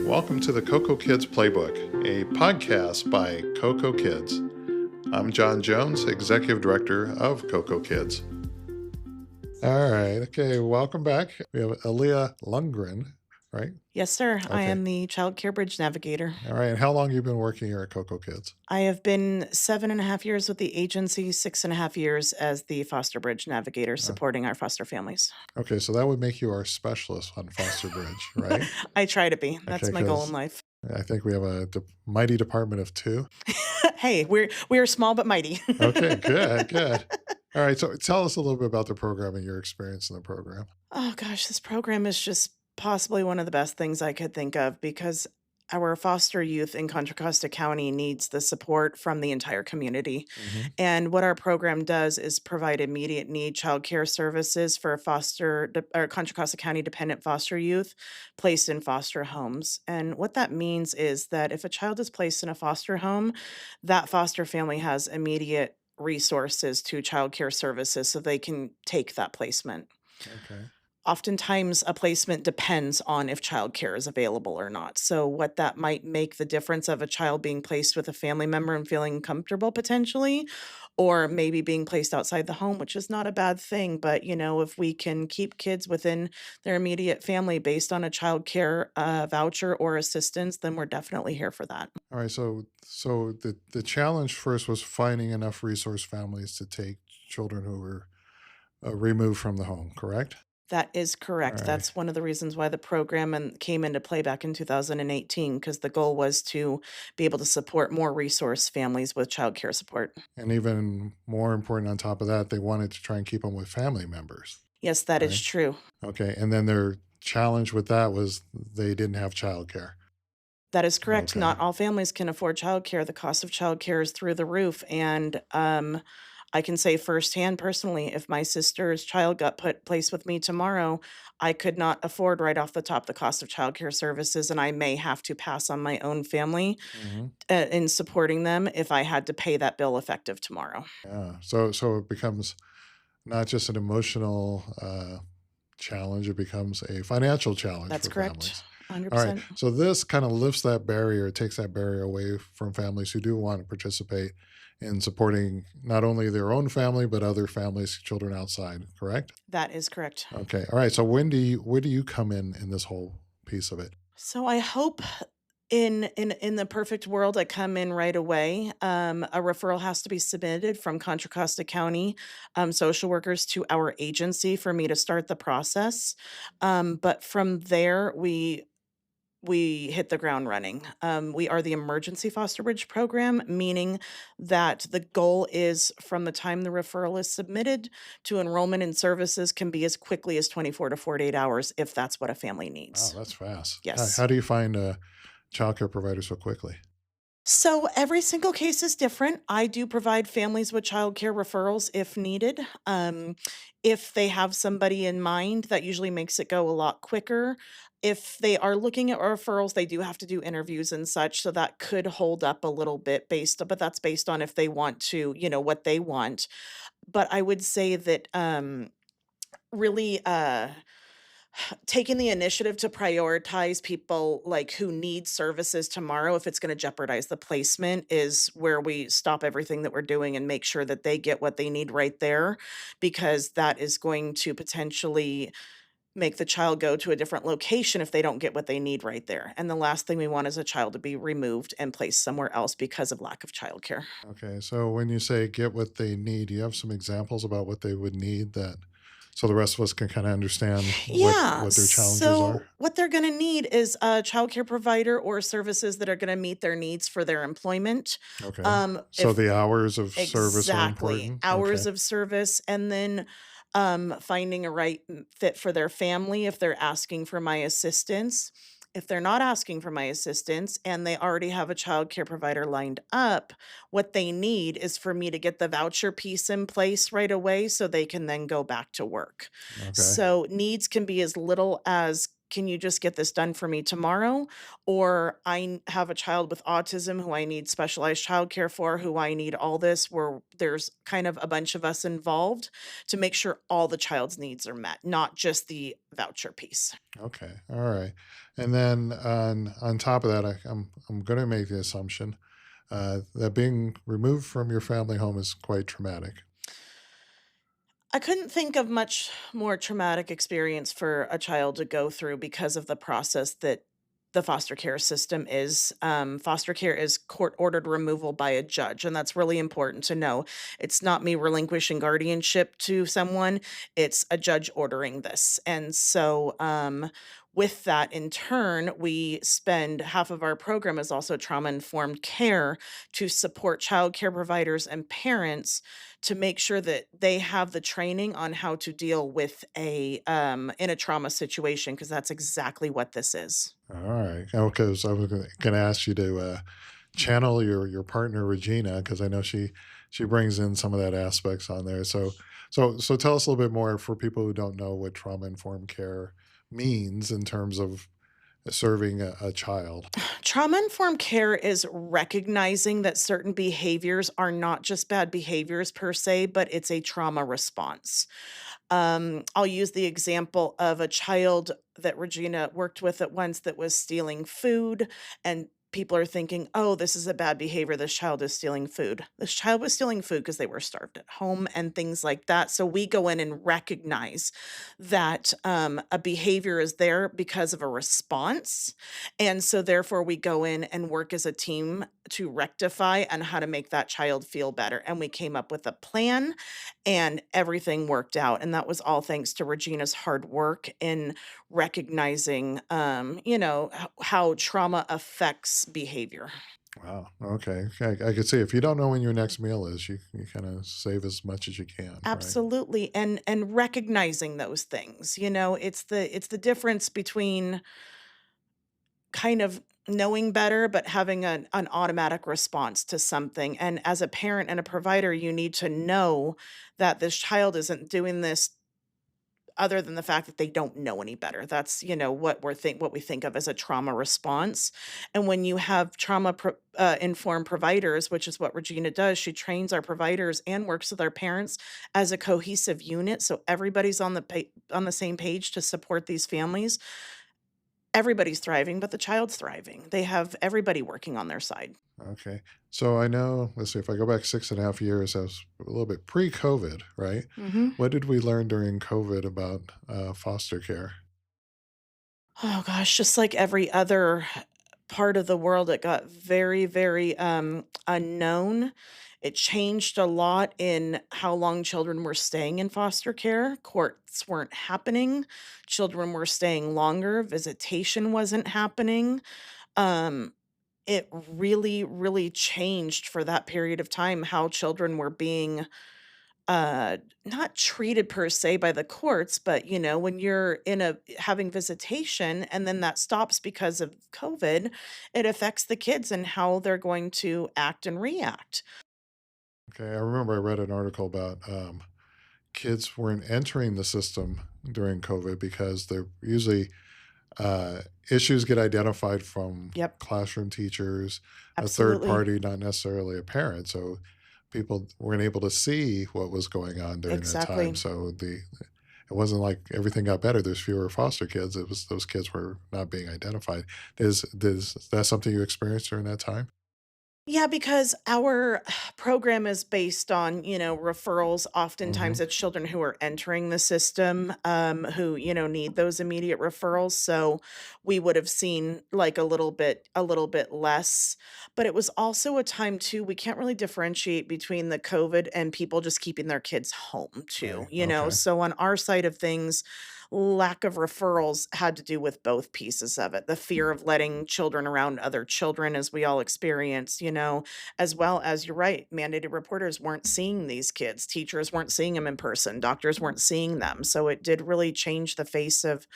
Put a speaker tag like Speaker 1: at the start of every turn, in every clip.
Speaker 1: Welcome to the CocoKids Playbook, a podcast by CocoKids. I'm John Jones, Executive Director of CocoKids. All right. Okay. Welcome back. We have Elia Lundgren, right?
Speaker 2: Yes, sir. I
Speaker 1: Okay.
Speaker 2: am the Child Care Bridge Navigator.
Speaker 1: All right. And how long have you been working here at CocoKids?
Speaker 2: I have been 7.5 years with the agency, 6.5 years as the Foster Bridge Navigator, supporting our foster families.
Speaker 1: Okay. So that would make you our specialist on Foster Bridge, right?
Speaker 2: I try to be. That's
Speaker 1: Okay,
Speaker 2: my goal in
Speaker 1: 'cause
Speaker 2: life.
Speaker 1: I think we have a mighty department of two.
Speaker 2: Hey, we are small but mighty.
Speaker 1: Okay. Good. Good. All right. So tell us a little bit about the program and your experience in the program.
Speaker 2: Oh gosh, this program is just possibly one of the best things I could think of because our foster youth in Contra Costa County needs the support from the entire community.
Speaker 1: Mm-hmm.
Speaker 2: And what our program does is provide immediate need child care services for or Contra Costa County dependent foster youth placed in foster homes. And what that means is that if a child is placed in a foster home, that foster family has immediate resources to child care services so they can take that placement.
Speaker 1: Okay.
Speaker 2: Oftentimes, a placement depends on if childcare is available or not. So, what that might make the difference of a child being placed with a family member and feeling comfortable potentially, or maybe being placed outside the home, which is not a bad thing. But, if we can keep kids within their immediate family based on a childcare voucher or assistance, then we're definitely here for that.
Speaker 1: All right. So the challenge first was finding enough resource families to take children who were removed from the home, correct?
Speaker 2: That is
Speaker 1: All
Speaker 2: correct.
Speaker 1: right.
Speaker 2: That's one of the reasons why the program came into play back in 2018, because the goal was to be able to support more resource families with childcare support.
Speaker 1: And even more important on top of that, they wanted to try and keep them with family members,
Speaker 2: Yes, that is
Speaker 1: right?
Speaker 2: true.
Speaker 1: Okay. And then their challenge with that was they didn't have childcare.
Speaker 2: That is correct.
Speaker 1: Okay.
Speaker 2: Not all families can afford childcare. The cost of childcare is through the roof. And I can say firsthand personally, if my sister's child got placed with me tomorrow, I could not afford right off the top the cost of childcare services, and I may have to pass on my own family
Speaker 1: Hmm.
Speaker 2: in supporting them if I had to pay that bill effective tomorrow.
Speaker 1: Yeah. So it becomes not just an emotional challenge, it becomes a financial challenge
Speaker 2: That's
Speaker 1: for
Speaker 2: correct.
Speaker 1: families. All right.
Speaker 2: 100%.
Speaker 1: So this kind of lifts that barrier, takes that barrier away from families who do want to participate in supporting not only their own family, but other families, children outside, correct?
Speaker 2: That is correct.
Speaker 1: Okay. All right. So where do you come in this whole piece of it?
Speaker 2: So I hope in the perfect world I come in right away. A referral has to be submitted from Contra Costa County social workers to our agency for me to start the process. But from there we hit the ground running. We are the emergency foster bridge program, meaning that the goal is from the time the referral is submitted to enrollment in services can be as quickly as 24 to 48 hours if that's what a family
Speaker 1: Wow,
Speaker 2: needs.
Speaker 1: that's fast. How,
Speaker 2: Yes.
Speaker 1: how do you find a childcare provider so quickly?
Speaker 2: So every single case is different. I do provide families with childcare referrals if needed. If they have somebody in mind, that usually makes it go a lot quicker. If they are looking at referrals, they do have to do interviews and such, so that could hold up a little bit but that's based on if they want to, what they want. But I would say that really taking the initiative to prioritize people like who need services tomorrow if it's going to jeopardize the placement is where we stop everything that we're doing and make sure that they get what they need right there, because that is going to potentially make the child go to a different location if they don't get what they need right there. And the last thing we want is a child to be removed and placed somewhere else because of lack of childcare.
Speaker 1: Okay. So when you say get what they need, do you have some examples about what they would need that so the rest of us can kind of understand
Speaker 2: Yeah.
Speaker 1: what their challenges are?
Speaker 2: So what they're going to need is a childcare provider or services that are going to meet their needs for their employment.
Speaker 1: Okay. So
Speaker 2: If
Speaker 1: the hours of service are
Speaker 2: exactly
Speaker 1: important.
Speaker 2: hours
Speaker 1: Okay.
Speaker 2: of service, and then finding a right fit for their family if they're asking for my assistance. If they're not asking for my assistance and they already have a child care provider lined up, what they need is for me to get the voucher piece in place right away so they can then go back to work.
Speaker 1: Okay.
Speaker 2: So needs can be as little as can you just get this done for me tomorrow? Or have a child with autism who I need specialized childcare for, who I need all this, where there's kind of a bunch of us involved to make sure all the child's needs are met, not just the voucher piece.
Speaker 1: Okay. All right. And then on top of that, I'm going to make the assumption that being removed from your family home is quite traumatic.
Speaker 2: I couldn't think of much more traumatic experience for a child to go through because of the process that the foster care system is. Foster care is court ordered removal by a judge, and that's really important to know. It's not me relinquishing guardianship to someone, it's a judge ordering this. And so, with that, in turn, we spend half of our program is also trauma informed care to support child care providers and parents to make sure that they have the training on how to deal with a in a trauma situation, because that's exactly what this is.
Speaker 1: All right. Okay. So I was going to ask you to channel your partner Regina because I know she brings in some of that aspects on there. So tell us a little bit more for people who don't know what trauma informed care means in terms of serving a child.
Speaker 2: Trauma informed care is recognizing that certain behaviors are not just bad behaviors per se, but it's a trauma response. I'll use the example of a child that Regina worked with at once that was stealing food, and people are thinking, oh, this is a bad behavior. This child is stealing food. This child was stealing food because they were starved at home and things like that. So we go in and recognize that a behavior is there because of a response. And so therefore we go in and work as a team to rectify and how to make that child feel better. And we came up with a plan and everything worked out. And that was all thanks to Regina's hard work in recognizing, how trauma affects behavior.
Speaker 1: Wow. Okay. I could see if you don't know when your next meal is, you kind of save as much as you can, right?
Speaker 2: Absolutely. And recognizing those things, it's the difference between kind of knowing better, but having an automatic response to something. And as a parent and a provider, you need to know that this child isn't doing this other than the fact that they don't know any better. That's, what we think of as a trauma response. And when you have informed providers, which is what Regina does, she trains our providers and works with our parents as a cohesive unit, so everybody's on the same page to support these families. Everybody's thriving, but the child's thriving. They have everybody working on their side.
Speaker 1: Okay. So I know, let's see, if I go back 6.5 years, I was a little bit pre-COVID, right?
Speaker 2: Mhm.
Speaker 1: What did we learn during COVID about foster care?
Speaker 2: Oh gosh, just like every other part of the world, it got very, very, unknown. It changed a lot in how long children were staying in foster care. Courts weren't happening. Children were staying longer. Visitation wasn't happening. Um, it really, really changed for that period of time how children were being uh not treated per se by the courts, but when you're in a having visitation and then that stops because of COVID, it affects the kids and how they're going to act and react.
Speaker 1: Okay. I remember I read an article about kids weren't entering the system during COVID because they're usually uh, issues get identified from
Speaker 2: Yep,
Speaker 1: classroom teachers, a third
Speaker 2: absolutely.
Speaker 1: party, not necessarily a parent. So people weren't able to see what was going on during that time.
Speaker 2: Exactly.
Speaker 1: So it wasn't like everything got better. There's fewer foster kids. It was those kids were not being identified. Is that something you experienced during that time?
Speaker 2: Yeah, because our program is based on, referrals.
Speaker 1: Hmm.
Speaker 2: Oftentimes it's children who are entering the system, who, need those immediate referrals. So we would have seen like a little bit less. But it was also a time too, we can't really differentiate between the COVID and people just keeping their kids home too,
Speaker 1: Right. Okay.
Speaker 2: So on our side of things, lack of referrals had to do with both pieces of it. The fear of letting children around other children, as we all experience, as well as, you're right, mandated reporters weren't seeing these kids. Teachers weren't seeing them in person. Doctors weren't seeing them. So it did really change the face of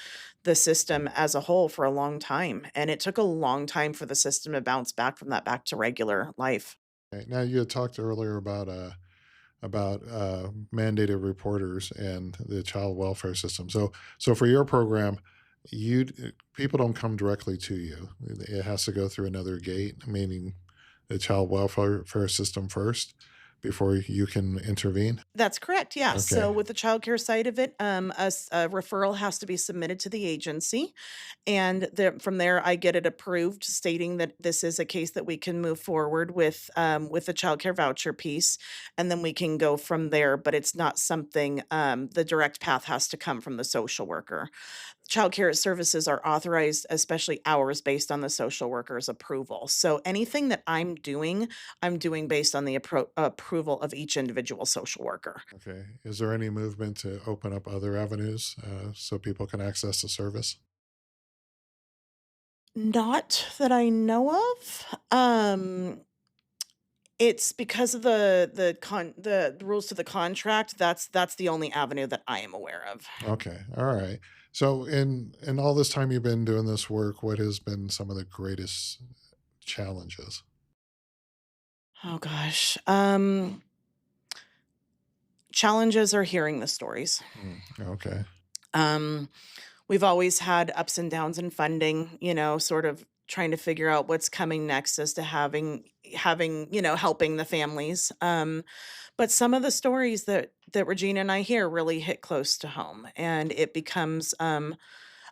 Speaker 2: the system as a whole for a long time. And it took a long time for the system to bounce back from that back to regular life.
Speaker 1: Okay. Now you had talked earlier about mandated reporters and the child welfare system. So for your program, people don't come directly to you. It has to go through another gate, meaning the child welfare system first before you can intervene.
Speaker 2: That's correct, yeah.
Speaker 1: Okay.
Speaker 2: So with the childcare side of it, a referral has to be submitted to the agency, and from there, I get it approved, stating that this is a case that we can move forward with the childcare voucher piece, and then we can go from there. But it's not something, the direct path has to come from the social worker. Childcare services are authorized, especially hours, based on the social worker's approval. So anything that I'm doing based on the approval of each individual social worker.
Speaker 1: Okay. Is there any movement to open up other avenues so people can access the service?
Speaker 2: Not that I know of. It's because of the rules to the contract. That's the only avenue that I am aware of.
Speaker 1: Okay. All right. So in all this time you've been doing this work, what has been some of the greatest challenges?
Speaker 2: Oh gosh. Challenges are hearing the stories.
Speaker 1: Okay.
Speaker 2: Um, we've always had ups and downs in funding, sort of trying to figure out what's coming next as to having, helping the families. But some of the stories that Regina and I hear really hit close to home, and it becomes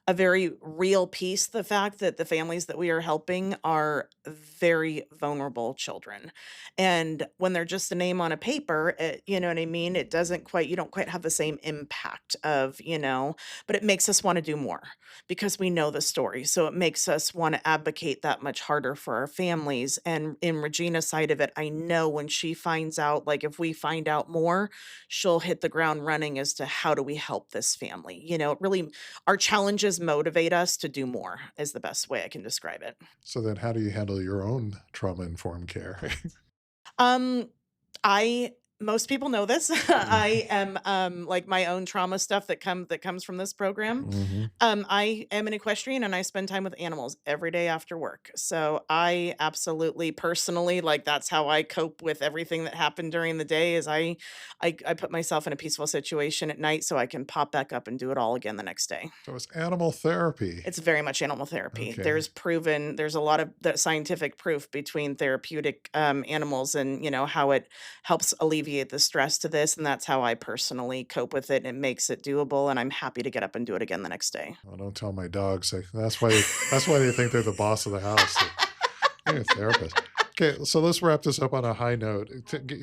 Speaker 2: a very real piece, the fact that the families that we are helping are very vulnerable children. And when they're just a name on a paper, you know what I mean? You don't quite have the same impact but it makes us want to do more because we know the story. So it makes us want to advocate that much harder for our families. And in Regina's side of it, I know when she finds out, like if we find out more, she'll hit the ground running as to how do we help this family. It really our challenges motivate us to do more is the best way I can describe it.
Speaker 1: So then how do you handle your own trauma informed care?
Speaker 2: Um, I most people know this. I am like my own trauma stuff that comes from this program.
Speaker 1: Hmm.
Speaker 2: I am an equestrian and I spend time with animals every day after work. So I absolutely personally like that's how I cope with everything that happened during the day is I put myself in a peaceful situation at night so I can pop back up and do it all again the next day.
Speaker 1: So it's animal therapy.
Speaker 2: It's very much animal therapy.
Speaker 1: Okay.
Speaker 2: There's a lot of the scientific proof between therapeutic animals and, how it helps alleviate the stress to this. And that's how I personally cope with it. It makes it doable. And I'm happy to get up and do it again the next day.
Speaker 1: Well, don't tell my dogs. That's why they think they're the boss of the house. You're a therapist. Okay, so let's wrap this up on a high note.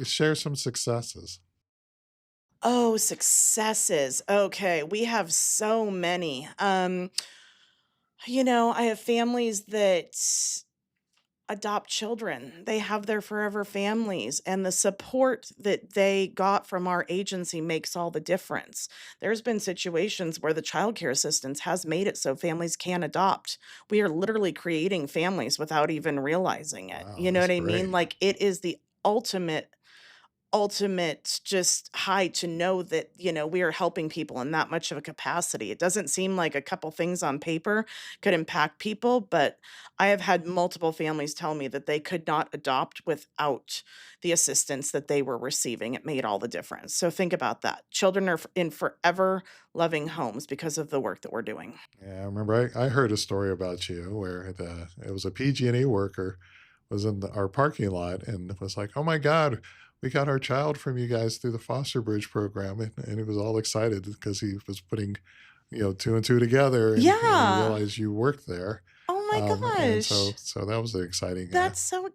Speaker 1: Share some successes.
Speaker 2: Oh, successes. Okay. We have so many. I have families that adopt children. They have their forever families, and the support that they got from our agency makes all the difference. There's been situations where the childcare assistance has made it so families can adopt. We are literally creating families without even realizing it.
Speaker 1: Wow,
Speaker 2: You know
Speaker 1: that's
Speaker 2: what I mean?
Speaker 1: great.
Speaker 2: Like it is the ultimate just high to know that we are helping people in that much of a capacity. It doesn't seem like a couple things on paper could impact people, but I have had multiple families tell me that they could not adopt without the assistance that they were receiving. It made all the difference. So think about that. Children are in forever loving homes because of the work that we're doing.
Speaker 1: Yeah, I remember I heard a story about you where it was a PG&E worker was in our parking lot and was like, "Oh my God, we got our child from you guys through the Foster Bridge program," and he was all excited because he was putting, two and two together, and he
Speaker 2: Yeah.
Speaker 1: realized you worked there,
Speaker 2: Oh my
Speaker 1: and so
Speaker 2: gosh.
Speaker 1: so that was an exciting.
Speaker 2: That's so,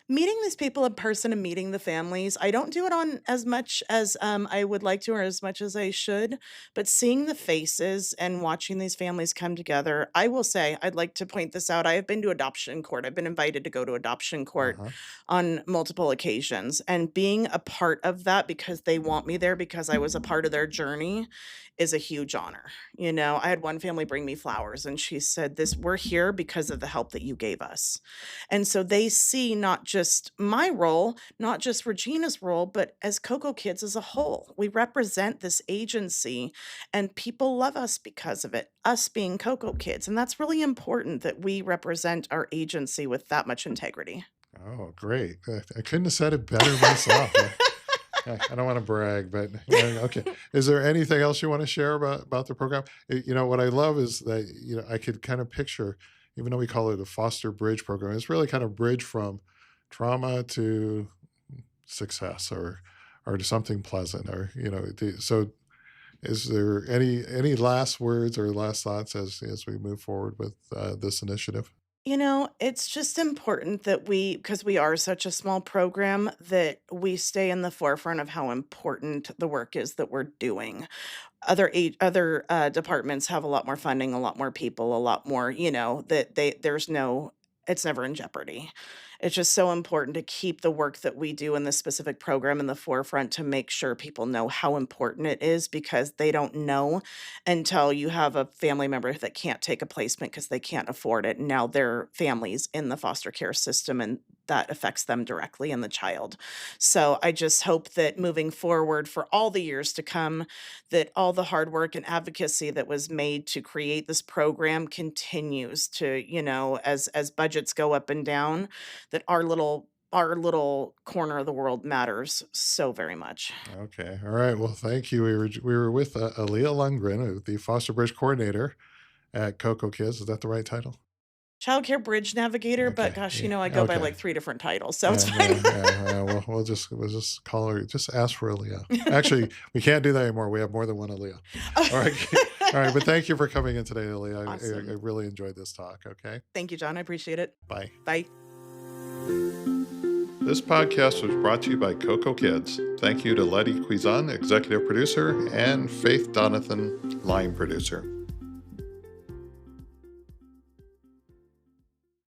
Speaker 2: meeting these people in person and meeting the families, I don't do it on as much as I would like to or as much as I should, but seeing the faces and watching these families come together, I will say, I'd like to point this out. I have been to adoption court. I've been invited to go to adoption court
Speaker 1: Uh-huh.
Speaker 2: on multiple occasions. And being a part of that because they want me there because I was a part of their journey is a huge honor. I had one family bring me flowers and she said, we're here because of the help that you gave us. And so they see not just my role, not just Regina's role, but as Coco Kids as a whole. We represent this agency and people love us because of it, us being Coco Kids. And that's really important that we represent our agency with that much integrity.
Speaker 1: Oh, great. I couldn't have said it better myself. I don't want to brag, but okay. Is there anything else you want to share about the program? What I love is that, I could kind of picture, even though we call it a foster bridge program, it's really kind of bridge from trauma to success or to something pleasant or, so is there any last words or last thoughts as we move forward with this initiative?
Speaker 2: It's just important that because we are such a small program, that we stay in the forefront of how important the work is that we're doing. Other departments have a lot more funding, a lot more people, a lot more, that there's no it's never in jeopardy. It's just so important to keep the work that we do in this specific program in the forefront to make sure people know how important it is because they don't know until you have a family member that can't take a placement because they can't afford it. And now their family's in the foster care system and that affects them directly and the child. So I just hope that moving forward for all the years to come, that all the hard work and advocacy that was made to create this program continues to, as budgets go up and down, that our little corner of the world matters so very much.
Speaker 1: Okay. All right. Well, thank you. We were with Elia Lundgren, the Foster Bridge Coordinator at Coco Kids. Is that the right title?
Speaker 2: Childcare Bridge Navigator, but
Speaker 1: Okay.
Speaker 2: gosh,
Speaker 1: Yeah.
Speaker 2: I go by
Speaker 1: Okay.
Speaker 2: like 3 different titles, so it's
Speaker 1: Yeah,
Speaker 2: fine.
Speaker 1: yeah, yeah. We'll just call her. Just ask for Aaliyah. Actually, we can't do that anymore. We have more than one Aaliyah. All right, all right. But thank you for coming in today, Aaliyah. I
Speaker 2: Awesome.
Speaker 1: really enjoyed this talk. Okay,
Speaker 2: Thank you, John. I appreciate it.
Speaker 1: bye.
Speaker 2: Bye.
Speaker 1: This podcast was brought to you by Coco Kids. Thank you to Letty Cuisan, executive producer, and Faith Donathan, line producer.